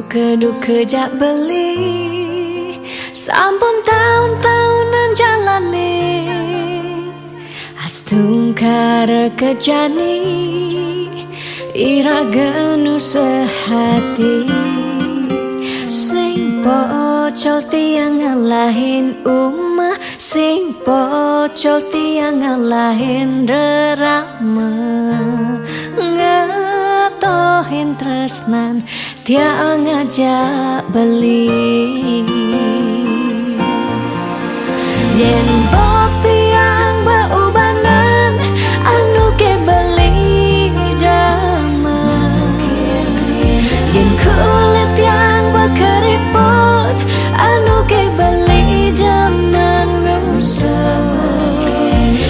keduk kejak beli sampun tahun-tahunan jalani astungkara kejani ira genu sehati sing pocol tiang ngalahin umah sing pocol tiang ngalahin rerama ngatohin tresnan tiang ngajak beli yen bok tiang beubanan anu ke beli damai yen kulit tiang berkeriput anu ke beli daman ngusah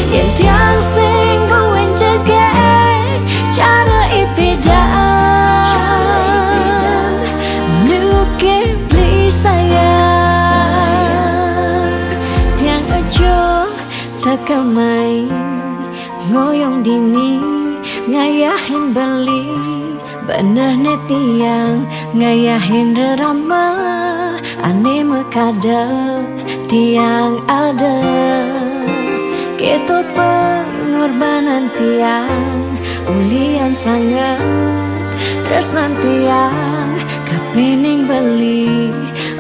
yen tiang sing buin jegek cara ipidan nu ke beli sayang tiang ajo takamai ngoyong dini ngayahin beli bener netiang ngayahin rerama ane mekadep tiang ada keto pengorbanan tiang ulian sangat tresnan tiang kapening beli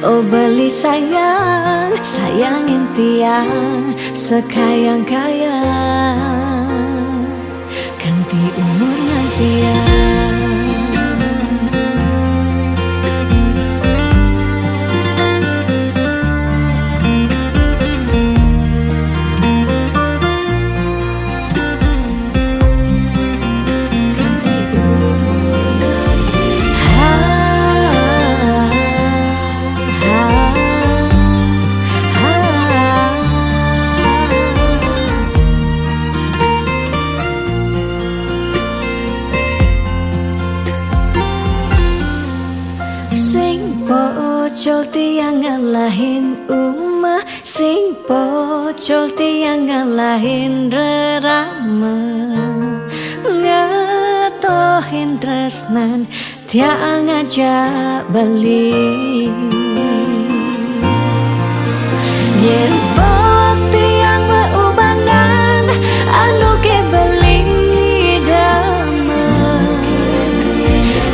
oh beli sayang sayangin tiang sekayang-kayang ganti umur tiang sing pocol tiang ngalahin umah sing pocol tiang ngalahin rerama ngatohin tresnan tiang ngajak beli yen bok tiang beubanan anu ke beli damai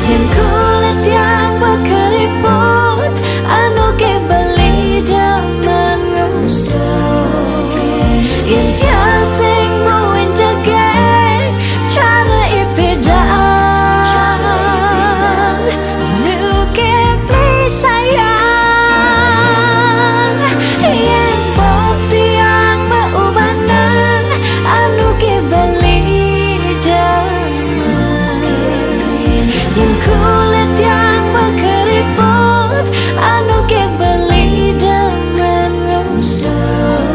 yen kulit tiang berkeriput anu ke beli daman ngusah yen tiang sing buin jegek cara ipidan nu ke beli sayang yen bok tiang beubanan anu ke beli damai yen kulit tiang berkeriput anu ke beli daman ngusah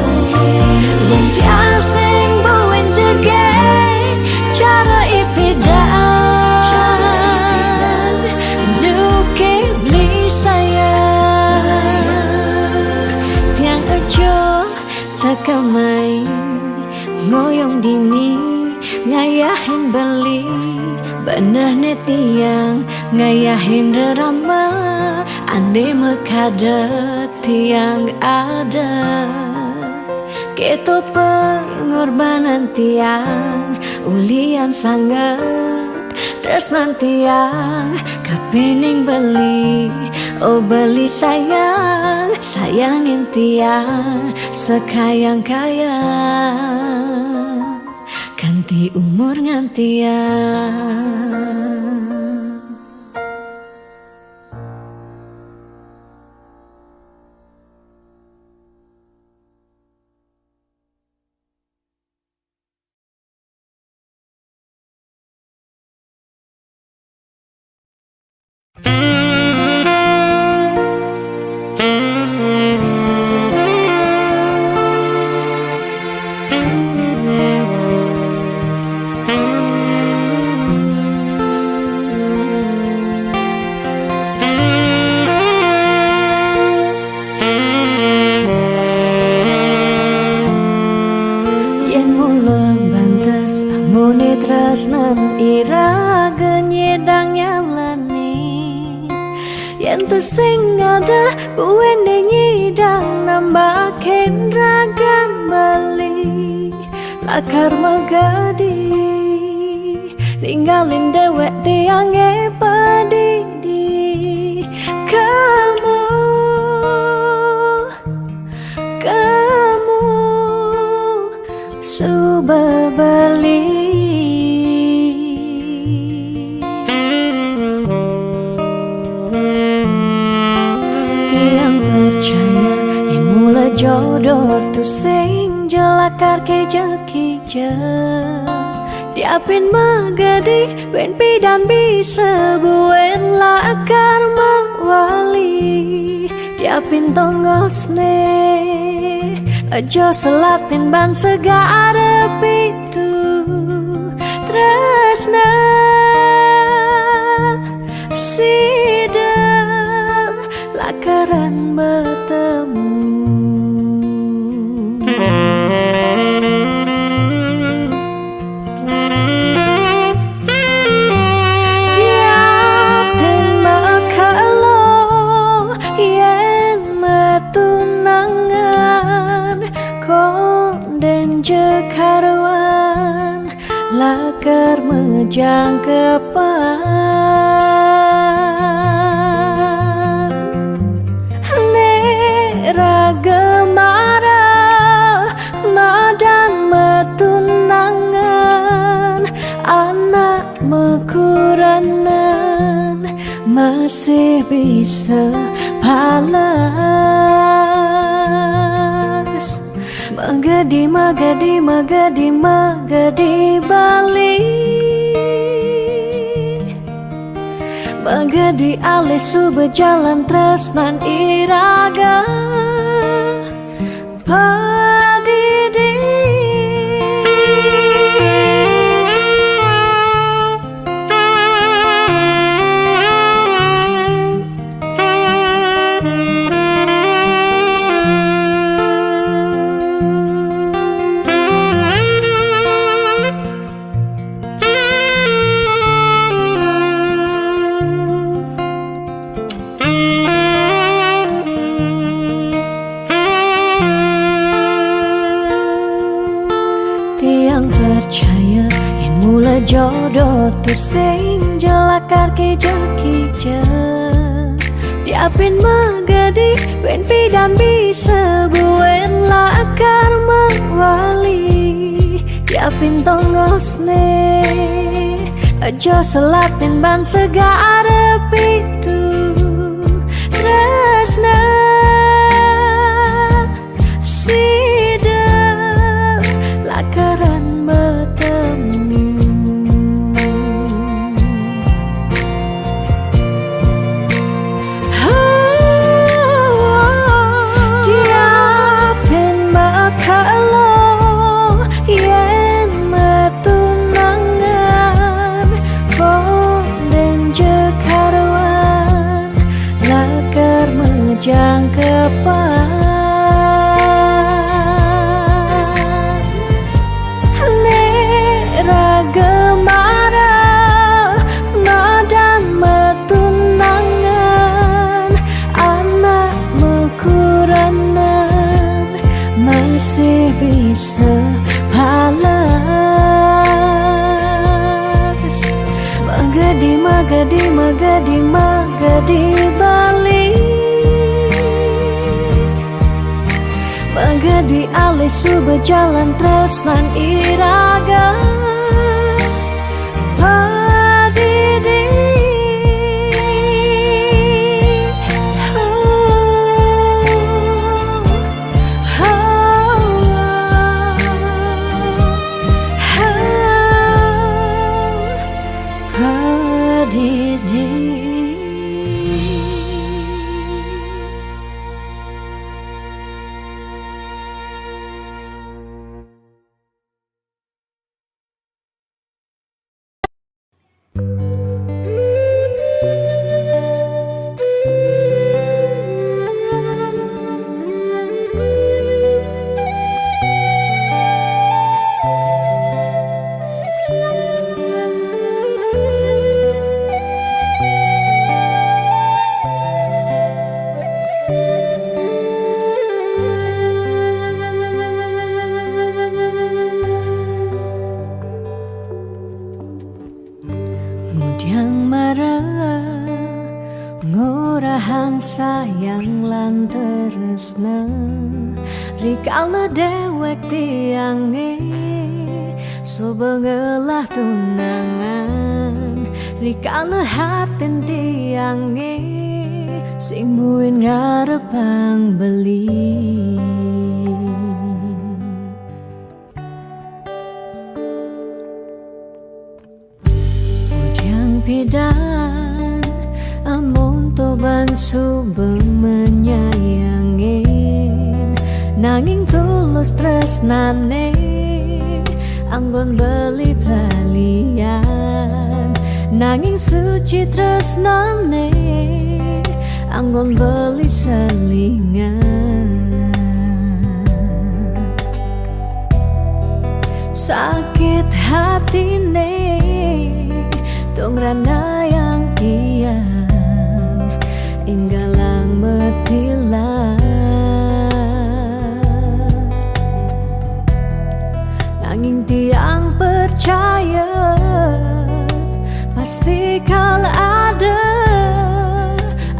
yen tiang sing buin jegek cara ipidan nu ke beli sayang tiang ajo takamai ngoyong dini ngayahin beli bener netiang ngayahin rerama ande mekadet tiang ada keto pengorbanan tiang ulian sangat tresnan tiang kapening beli oh beli sayang sayangin tiang sekayang-kayang ganti umur ngantiang tresnan ira genyedang nyalani yen pintu sing ada buwene nyidang nambahin ragan bali lakar magadi ninggalin dewek tiange padidi kamu suba bali tiang percaya yang mula jodoh tu sing jelakar ke jekija diapin magadi ben pidan bisa buen lakar mawali diapin tongosne aja selatin ban segara pitu tresna sidem lakaran bertemu diapin makalo yen matunangan konden jekarwan lakar mejang kepan nera gemara madan metunangan anak mekuranan masih bisa palas magadi magadi magadi magadi bali magadi alih su berjalan tresnan iraga padidi tiang percaya yang mula jodoh tu sing jelakar ke jekija diapin magadi ben pidan bisa buen lakar mawali diapin tongosne aja selatin ban segara pitu tresna sidem lakaran bertemu diapin makalo yen metunangan konden jekarwan lakar mejang kepan gemara madan metunangan anak mekuranan masih bisa palas magadi magadi magadi magadi bali magadi alih su berjalan tresnan iraga padidi padidi yang marah ngorahang sayang lan tresna rikala dewek tiange sobengelah tunangan rikala hatin tiange sing muin ngarepang beli. Udyang pidan amon toban subeng menyayangin nanging tulus tresnane anggon beli pelalian nanging suci tresnane anggon beli selingan. Sakit hatine tungrana yang tiang inggalang metilan nanging tiang percaya pasti kalau ada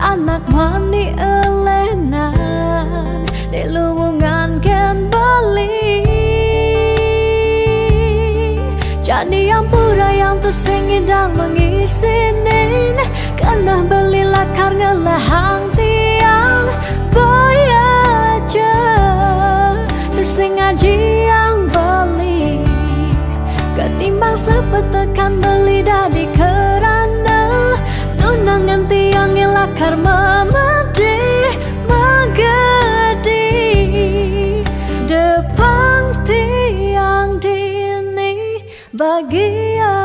anak mani elenan di luwungan ken beli jadi yang pura yang tuh sing indang mengisinin karena beli lakar ngelahang tiang boy aja tuh sing ngaji yang beli ketimbang sepetekan beli dadi kerana tunangan tiang lakar memedi megedi depan tiang dini bagian.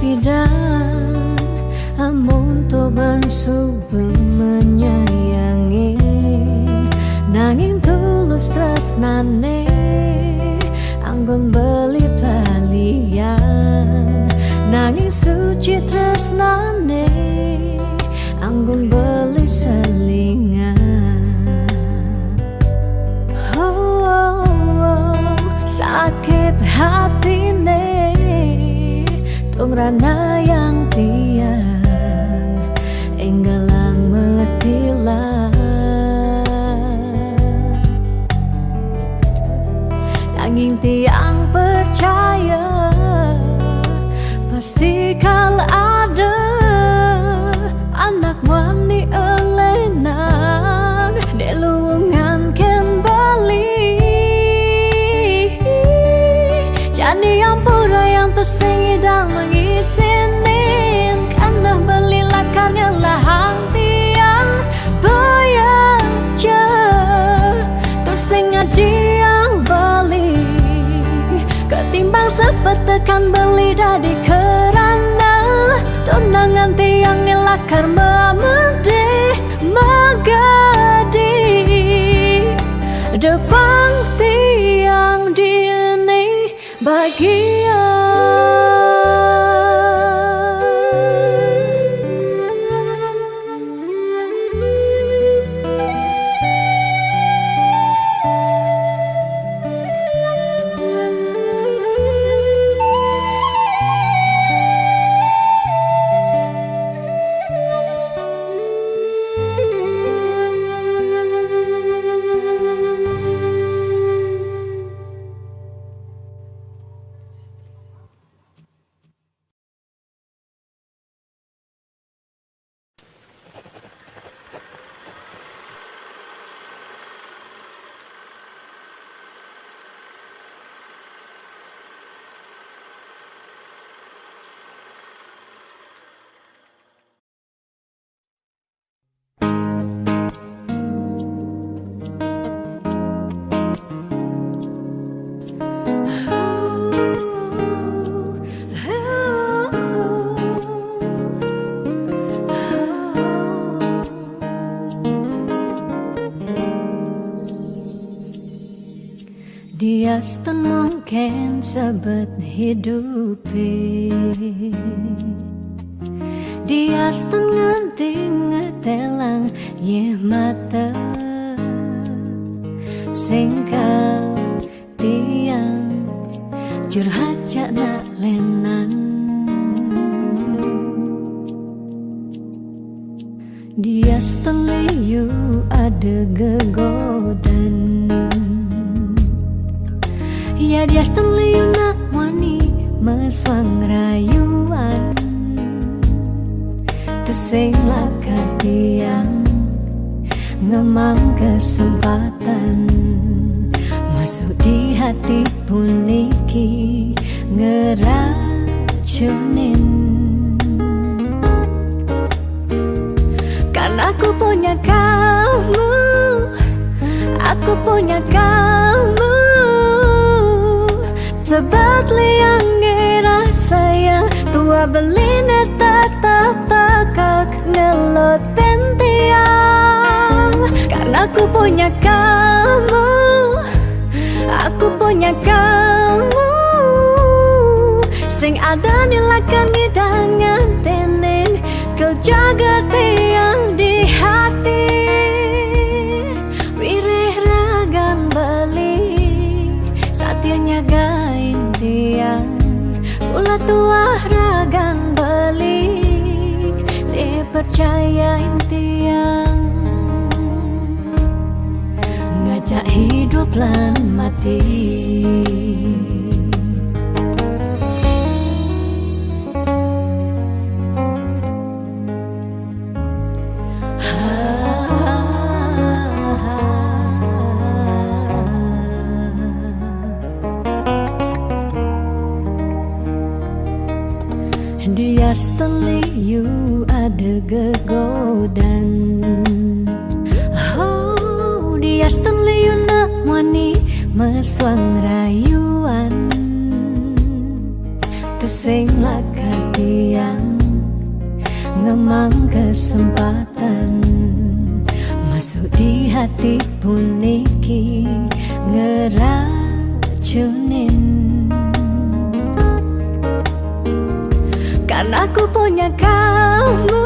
Pidan amon toban subeng menyayangi nanging tulus tresnane anggon beli palian nanging suci tresnane anggon beli selingan. Sakit hatine tungrana yang tiang enggalang metilan nanging tiang percaya pasti kalau ada anak wani elenan di luwungan ken bali jadi yang pura yang tersing idang mengisinin karena beli lakarnya lahang tiang bayaja tersing ngaji yang beli ketimbang sepetekan beli dadi kerana tunangan tiang lakar memedi megadi depan tiang dini bagian. Dia mungkin sebet hidupi. Dia nganti ngetelang ye mata singkal tiang curhat nak lenan. Dia liu ada gegodan. Ya dia liu nak wani meswang rayuan. Sing lakat tiang ngemang kesempatan masuk di hati puniki ngeracunin. Karena aku punya kamu, aku punya kamu. Sebab liang ngerasa yang tua beline tetap takak ngelot tiang. Karena aku punya kamu, aku punya kamu. Sing ada nilakan ngidangan tenen kau jaga tiang di hati. Wirih ragan balik saatnya gain tiang. Pula tua ragan balik dipercayain tiang. Ngajak hidup lan mati. Dia liu ada gegodan. Oh, dia liu nak wani meswang rayuan. Sing lakat tiang ngemang kesempatan masuk di hati puniki ngeracunin. Karena aku punya kamu,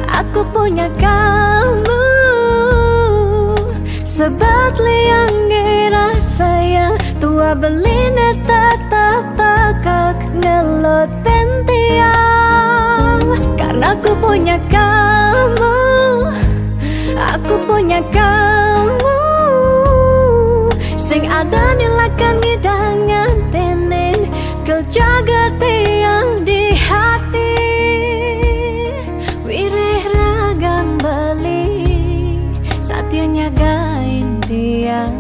aku punya kamu. Sebab liang ngerasa yang tua beline tetap takak ngelot tiang. Karena aku punya kamu, aku punya kamu. Sing ada nilakan ngidangan tenen kau jaga tiang di hati. Wirih ragan balik saatnya gain tiang.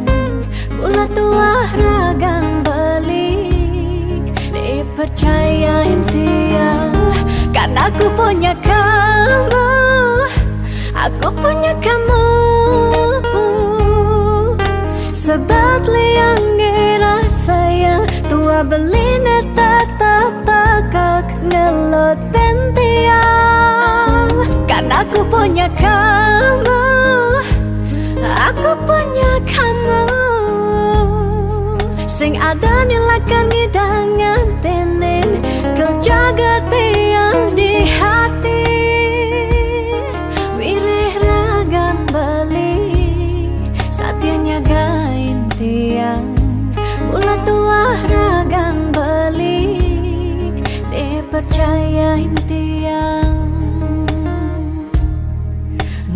Pula tua ragan balik dipercayain tiang. Karena aku punya kamu, aku punya kamu. Sebab liang ngerasa yang tua beline tetap takak ngelot tiang. Karena aku punya kamu, aku punya kamu. Sing ada nilakan ngidangan tenen kau jaga tiang di hati. Wirih ragan balik saatnya gain tiang. Mula tua ragan balik dipercayain tiang.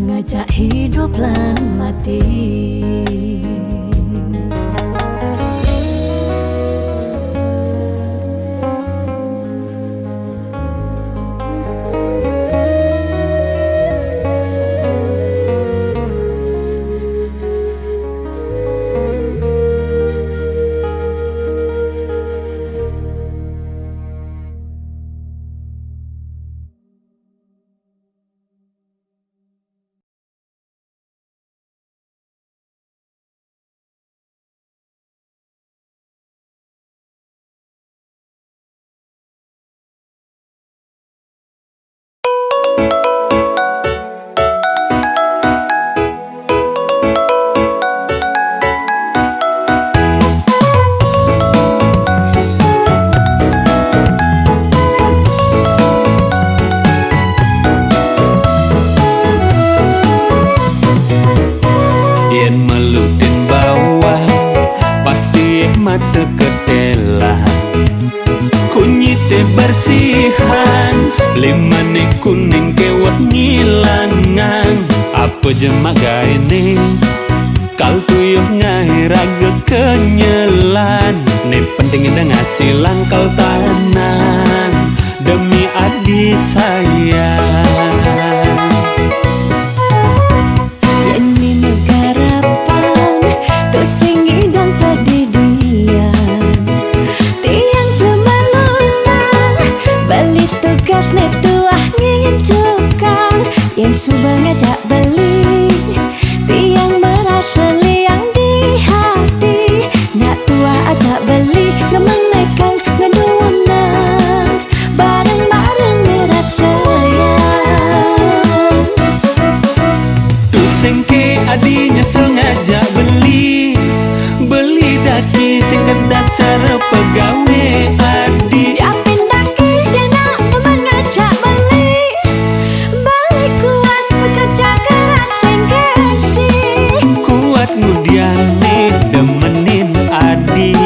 Ngajak hidup lan mati. mata ketela kunyit bersihan limane kuning kewat ngilangan apa jemak gaene kal tuyuh ngai raga kenyelan ne penting dah ngasih langkal tanan demi adik sayang. Ini negarapan tuh singi dan pedidian tiang cuma lutang beli tugas netuah ngingin cukang yang subang ngajak beli tiang merasa liang di hati nak tua ajak beli ngemang nekang ngedunan bareng-bareng merasa sayang. Tu sengke adinya sengaja beli daki sing kedas cara pegawe adi Diapin daki dia nak teman ngajak beli kuat bekerja keras sing gengsi kuat ngudiane demenin adi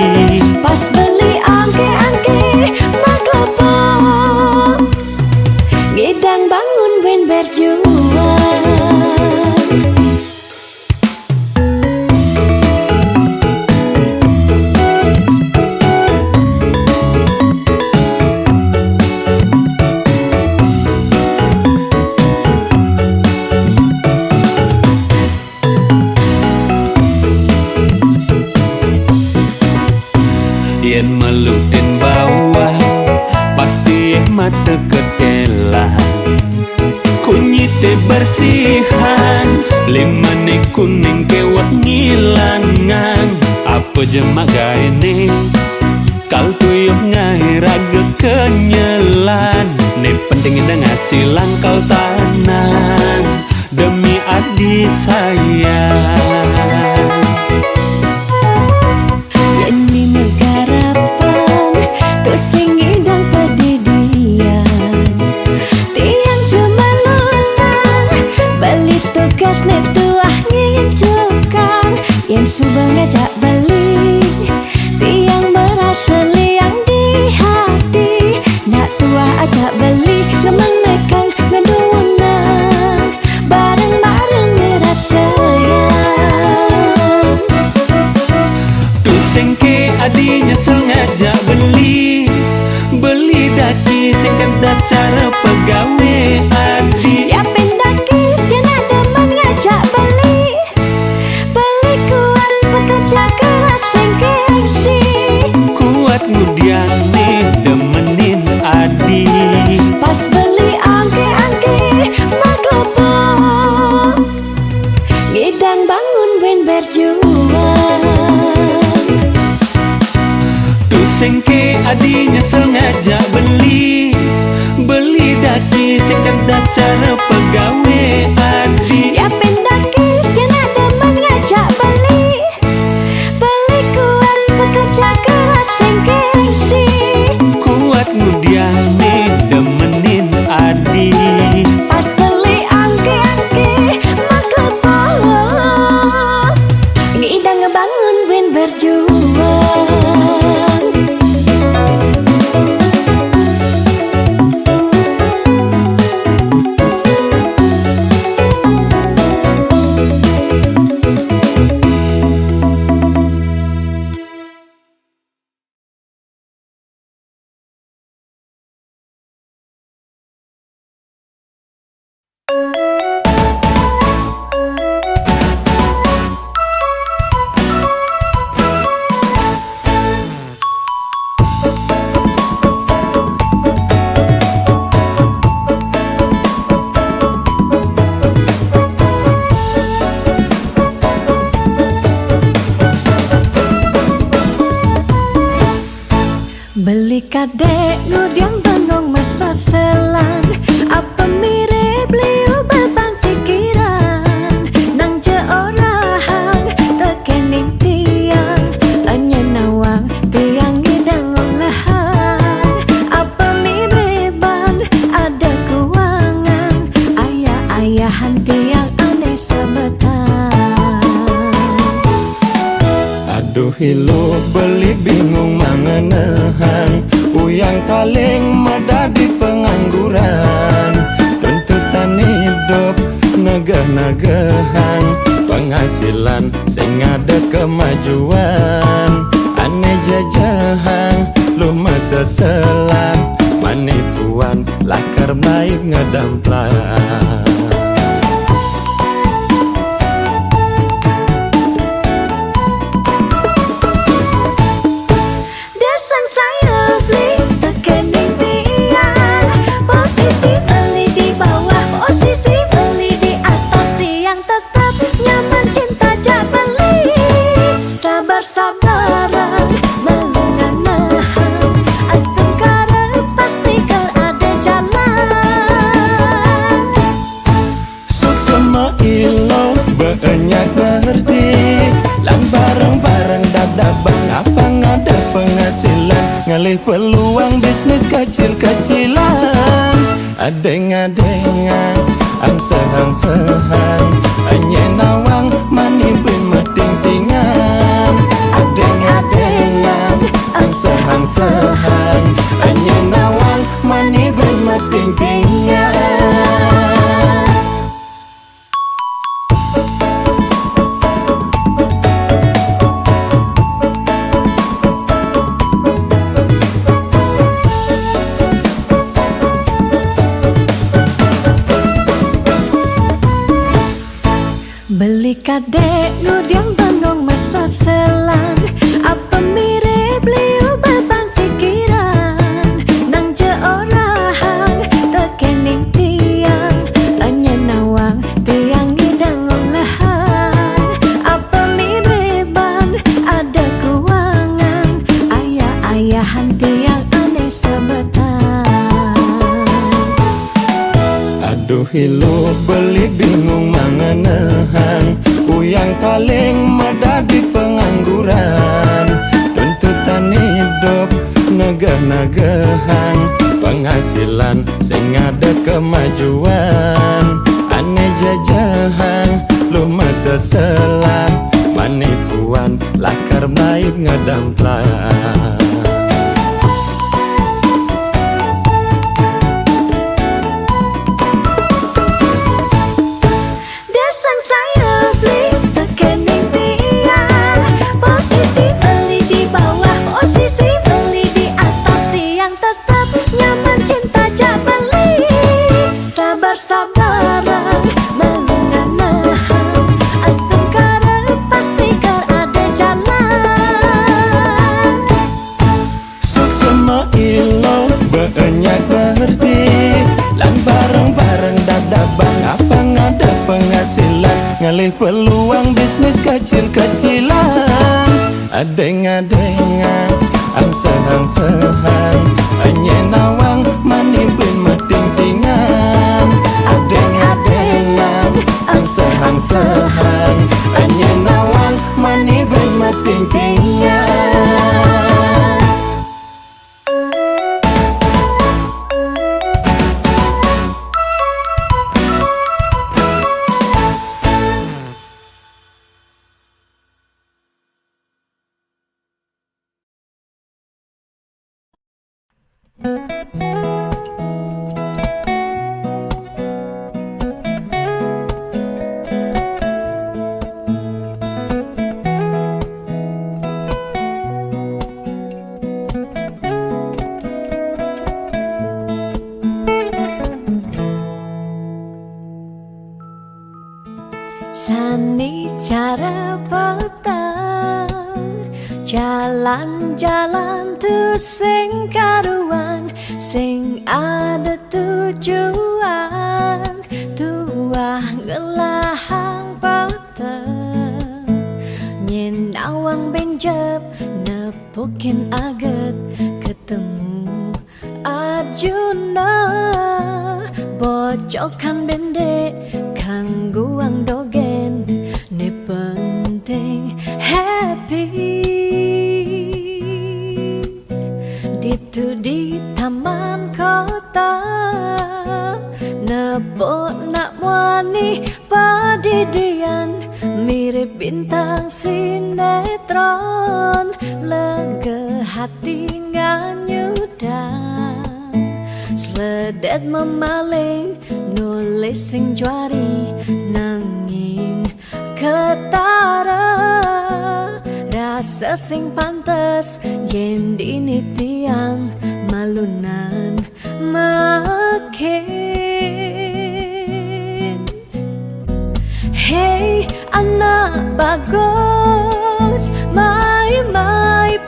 pas beli angke-angke maklopo ngidang bangun ben berjuang. yen melutin bawah pasti mata ketela kunyit bersihan limane kuning kewat ngilangan apa jemak gaene kal tuyuh ngai raga kenyelan ne penting dah ngasih langkal tanan demi adik sayang. Ini negarapan tuh singi dan pedidian tiang cuma lutang beli tugas netuah ngingin cukang yang subang ngajak beli tiang merasa liang di hati nak tua ajak beli ngemang nekang ngedunan bareng-bareng merasa sayang. Tu sengke adinya sengaja beli daki sing kedas cara pegawe adi Diapin daki dia nak teman ngajak beli kuat bekerja keras sing gengsi kuat ngudiane demenin adi pas beli angke-angke maklopo ngidang bangun ben berjuang. Tu sengke adinya sengaja beli daki sing kedas cara pegawe adi Diapin daki dia nak teman ngajak beli kuat bekerja keras sing gengsi kuat ngudiane demenin adi pas beli angke-angke maklopo ngidang ngebangun ben berjuang. Beli kadek ngudiang bengong masa selan apa mirip liu beban pikiran nang je orang tekening tiang hanya nawang tiang ngidang olahan apa mirip ada keuangan ayah-ayahan tiang aneh sebetan Aduh hilu beli bingung mangenehan, uyang paling medadi pengangguran. Tuntutan hidup negah-nagahan, penghasilan sing ada kemajuan. Aneh jajahan lu masa selang, manipuan lakar baik ngedamplang. Desang saya beli tekening tiang, posisi beli di bawah, posisi beli di atas tiang, tetap nyaman cinta jak beli. Sabar-sabaran melungan-nahan, astengkara pasti ker ada jalan. Suk sama ilo banyak berarti, lang bareng-bareng dab-daban apa ngada penghasilan, ngalih peluang bisnis kecil-kecilan. Adeng-adengan angsehan-sehan, anye nawang mani bin meding-tingan. Adeng-adengan angsehan-sehan, anye nawang mani bin meding-tingan. Beli kadek nudiang bangong masa selang, apa mirip beliau beban fikiran. Nang je orang tekening tiang, anya nawang tiang hidang olahan. Apa miriban ada kuangan, ayah-ayahan tiang aneh sebetan. Aduh hilu beli bingung mangenehan, uyang paling medadi pengangguran. Tuntutan hidup negah-nagahan, penghasilan sing ada kemajuan. Aneh jajahan lu masa selang, manipuan lakar baik ngedamplang. Desang saya beli tekening tiang, posisi beli di bawah, posisi beli di atas tiang, tetap nyaman cinta jak beli. Sabar-sabaran melungan-nahan, astengkara pasti ker ada jalan. Suk sama ilo banyak berarti, lang bareng-bareng dab-daban apa ngada penghasilan, ngalih peluang bisnis kecil-kecilan. Adeng-adengan angsehan-sehan, anye nawang mani bin meding-tingan. Adeng-adengan angsehan-sehan, anye nawang mani bin meding-tingan. Sani cara petang, jalan-jalan tu sing karuan, sing ada tujuan, tuah ngelahang petang. Nyen awang benjep nepukin aget, ketemu Arjuna, bocokan bendek kangguang dogen, ne penting happy. Ditu di taman kota, nebok nak wani padidian, mirip bintang sinetron, lega hati nganyudan, sledet memaling nulis sing juari nanging ketara, rasa sing pantes yen dini tiang malunan makin. Hey anak bagus, mai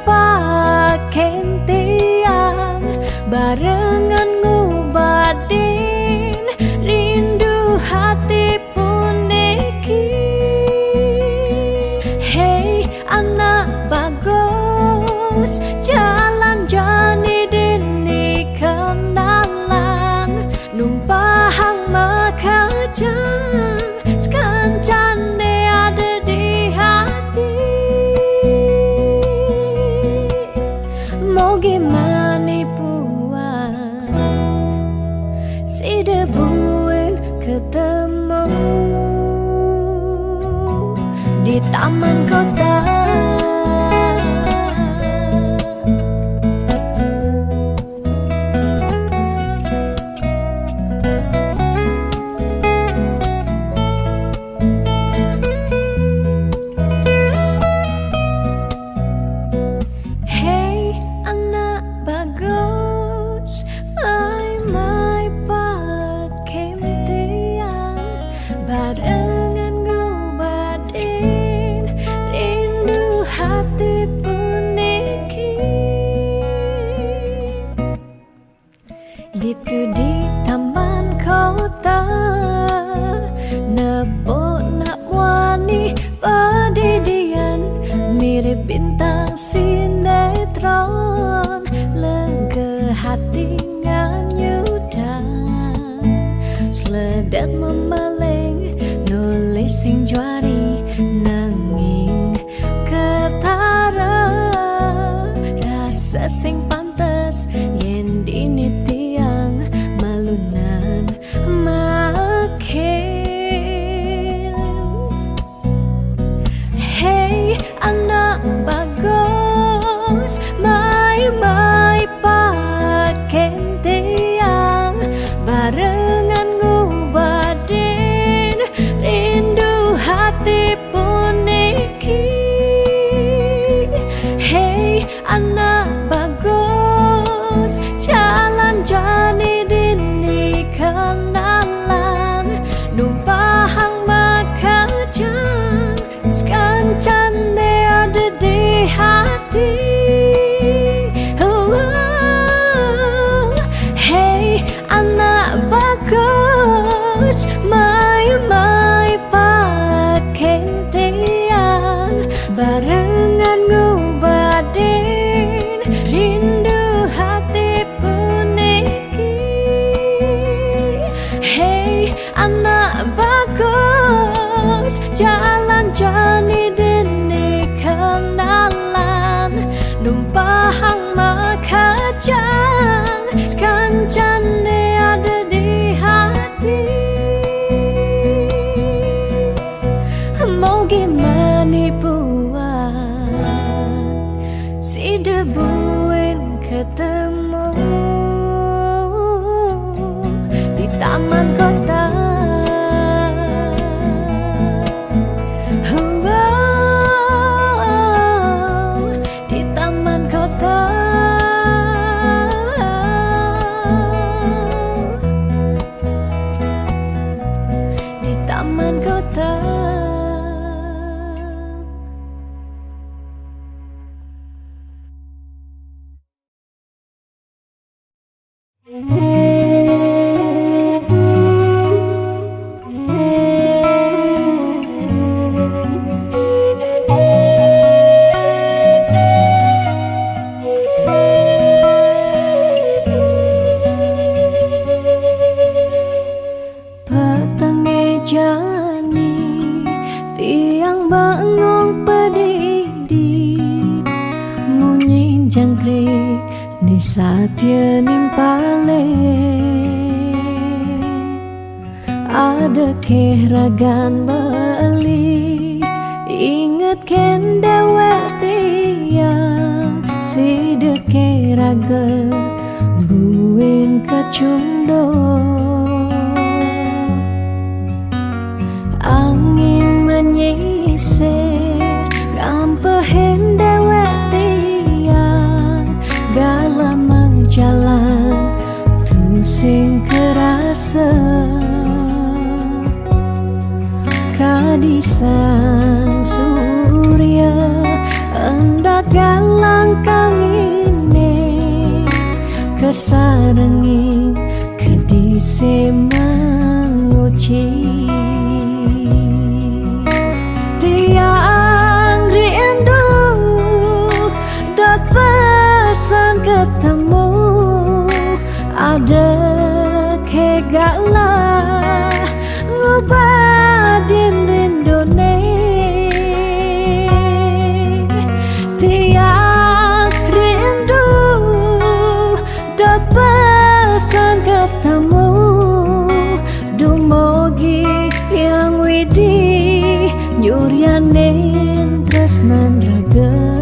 paken tiang, barengan ngubadin rindu hati puniki. Hey anak bagus, jalan jani dini kenalan, numpahang makajang, sekancane ada di hati. Mau gimana puan, si debuin ketemu di taman kota. Hey anak bagus, mai paken tiang, barengan ngubadin rindu hati puniki. Gitu di taman kota, nepok nak wani padidian, mirip bintang sinetron, lega hati nganyudan, sledet memeleng nulis sing juari nanging ketara, rasa sing pantes yen dini tiang malunan makin. Hey anak bagus, mai paken tiang, barengan ngubadin rindu hati puniki. Hey anak bagus, jalan jani dini kenalan, numpahang makajang, sekancane ada di hati. Hey anak bagus, mai paken tiang, barengan ngubadin rindu hati puniki. Hey anak bagus, jalan jani dini kenalan, numpahang makajang, sekancane ada di hati. Mau gimana puan, si debuin ketemu di taman kota. Di taman kota. Di taman kota. Petenge jani tiang bangong pedidi, munyi jangkrik ni satya nimpale, ada kehragan beli ken dewek tiang sideke raga buin kacundo angin menyisir ngampehen dewek tiang galamang jalan sing kerasa kadisan surya hendak galang kang ini kesarengin kedise menguci tiang rindu dot pesan ketemu ada kegaklah ngubadin rindone tiang rindu dot pesan ketemu dumogi yang widi nyuryanin tresnan raga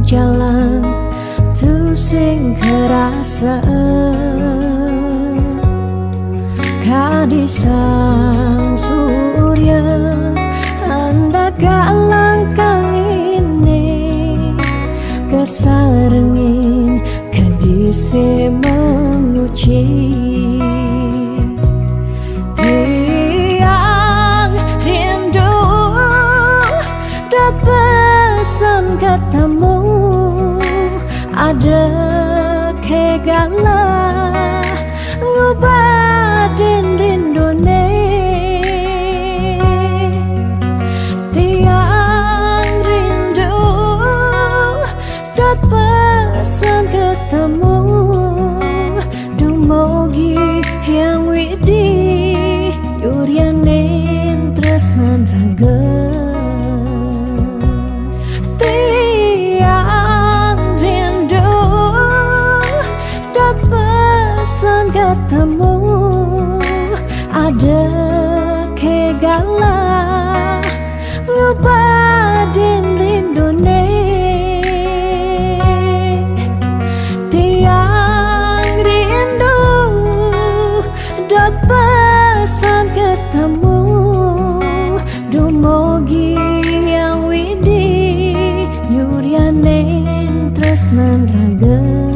jalan tu sing kerasa kadisang surya hendak galang kang ini kesarengin kadise menguci tiang rindu dat pesan ketemu ada kegaklah ngubadin rindone tiang rindu dat pesan ketemu dumogi yang widi yuryanin tresnan raga ketemu ada kegaklah ngubadin rindone tiang rindu dot pesan ketemu dumogi yang widi nyuryanin tresnan raga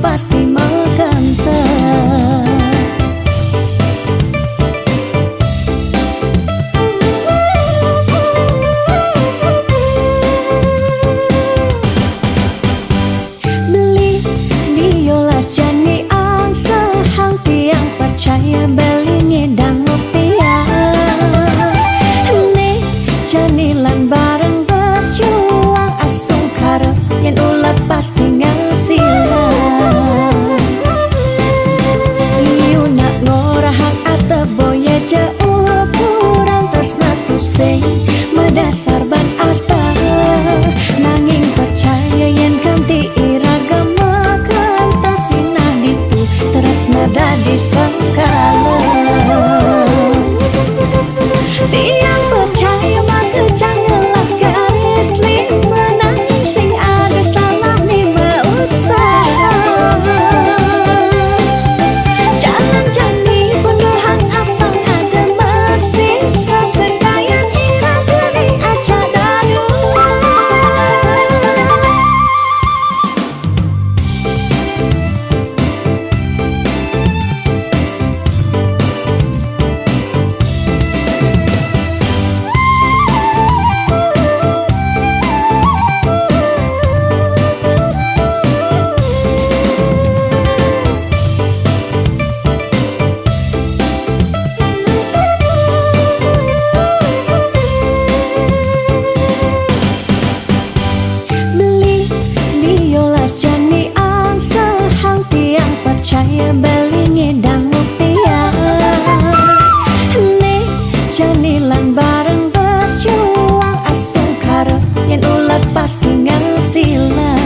pasti mengkantar. cara yang ulat pasti ngasilan. Iu nak ngorahang arte boya jauh kurang tresna tusing medasar ban ada nanging percaya yen ganti iragama kantasina ditu tresna dadi sekala. Tiang percaya maka janganlah garis lima nanging sing ada salah ni usaha. Jangan jani penuhang apang ada masih sesekayan irang geni aja dadu. Beli biolas jani ang sahang tiang percaya beli ngedang rupiah. Nih jani lan bareng berjuang astung karo yang ulat pasti ngasilan.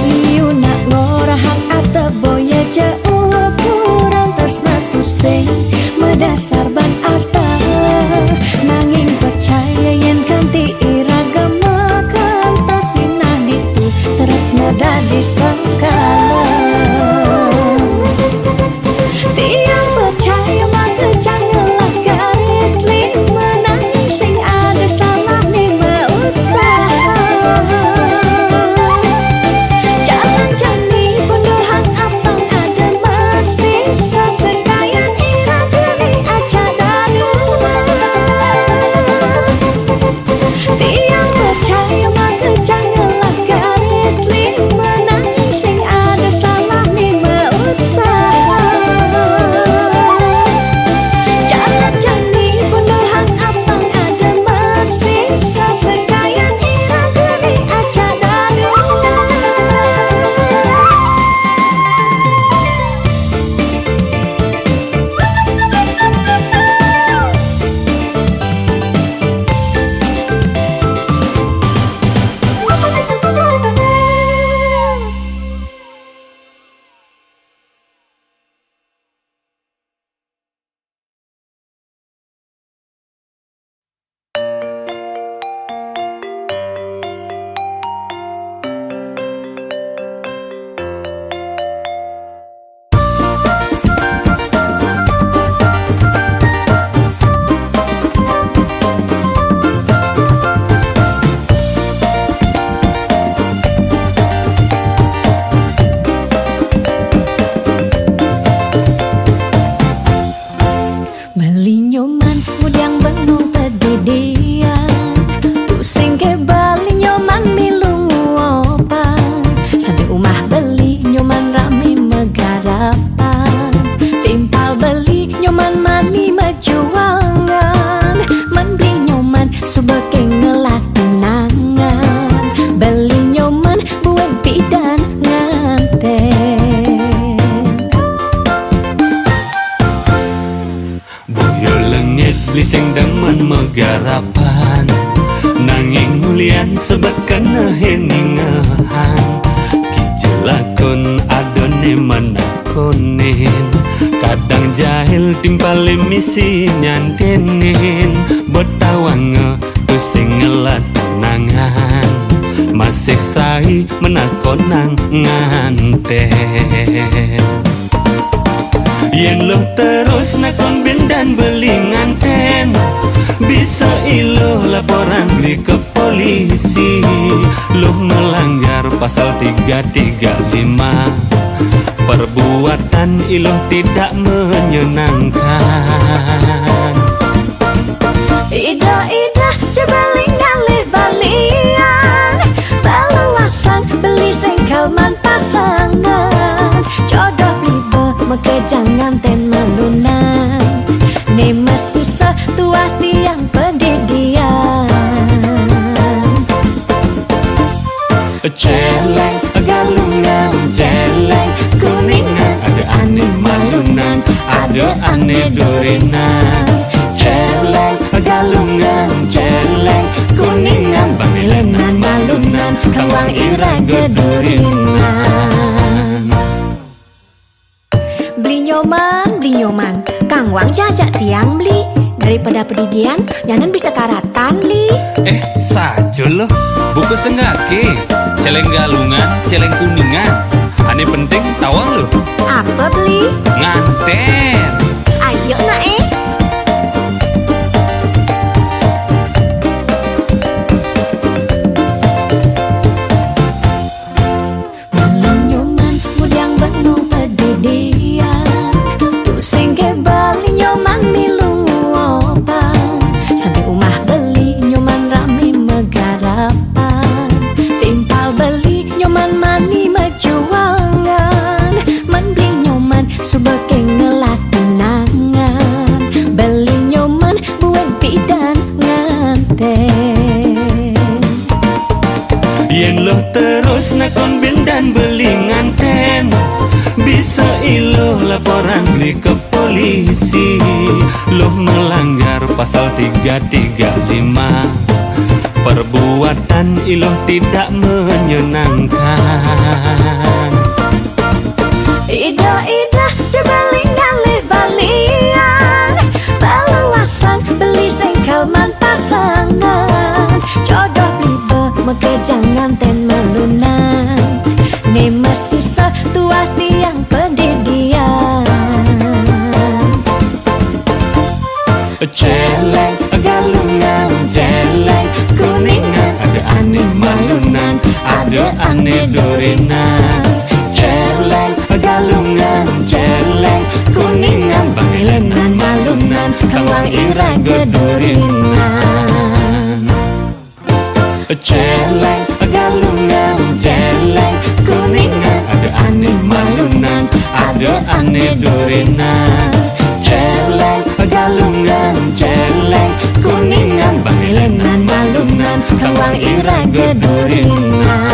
Iu nak ngorahang arte boya jauh kurang tresna tusing medasar ban arta nanging percaya yen ganti iragama kantasina ditu tresna dadi sekala. Tiang percaya maka janganlah garis lima nanging sing ada salah ni usaha. Jangan jani penuhang apang ada masih sesekayan irang geni aja dadu. Tiang percaya maka janganlah garis lima nanging sing ada salah ni usaha. Jangan jani penuhang apang ada masih sesekayan irang geni aja dadu. Beli nyoman mudang benung pedidian tusing ke bali nyoman milung opang sampai umah beli nyoman rame megarapan timpal beli nyoman mani mejuangan man beli nyoman subeke ngelatunangan beli nyoman buang pidan nganten. Boyo lengit liseng demen megarapan nanging mulian sebab kena heningahan kijelakon adone menakonin kadang jahil timpale misi nyantenin betawang pusing ngelatunangan masih sai menakonang nganten. Yen lo terus nakon dan beli nganten bisa ilo laporan di ke polisi. Lo melanggar pasal 335 perbuatan ilo tidak menyenangkan. Ida jebeling ngalih balian Baluasan beli sengkalman pasangan Jodoh libe maka jangan ten melunan Nih masih setua tiang pendidian Celeng, galungan, celeng, kuningan, ada ane malunan, ada ane durinan. Celeng, galungan, celeng, kuningan, bamilenan, malunan, kawang ira gedurinan. Beli nyoman, Kang Wang jajak tiang beli. Daripada pedidian, nyanan bisa karatan beli. Sajo loh, buku senggake, celeng galungan, celeng kuningan. Ane penting tawang loh, Apa beli? nganten. Ayo nak Beli nyoman, mudiang benung pedidian. Tu singke bali nyoman milungu opan. Sampai umah beli nyoman rame megarapan. Timpal beli nyoman mani mejuangan. Man beli nyoman subeke ngelatunangan. Beli nyoman buat bidan nganten. Yen lo terus nakon bindan beli nganten, bisa ilo laporan di ke polisi. Lo melanggar pasal 335, perbuatan ilo tidak menyenangkan. Ida cebelingan balian, baluasan beli sengkel man pasangan. Jodoh beli mekejangan ten melunan. Ne mesisa tua tiang pedidian. Celeng, galungan, celeng, kuningan, ada ane malunan, ada ane durinan. Celeng, galungan, celeng, kuningan, bamilenan, malunan, kawang ira gedurinan. Celeng, galungan, celeng, kuningan, ada ane malunan, ada ane durinan. Celeng, galungan, celeng, kuningan, bamilenan, malunan, kawang ira gedurinan.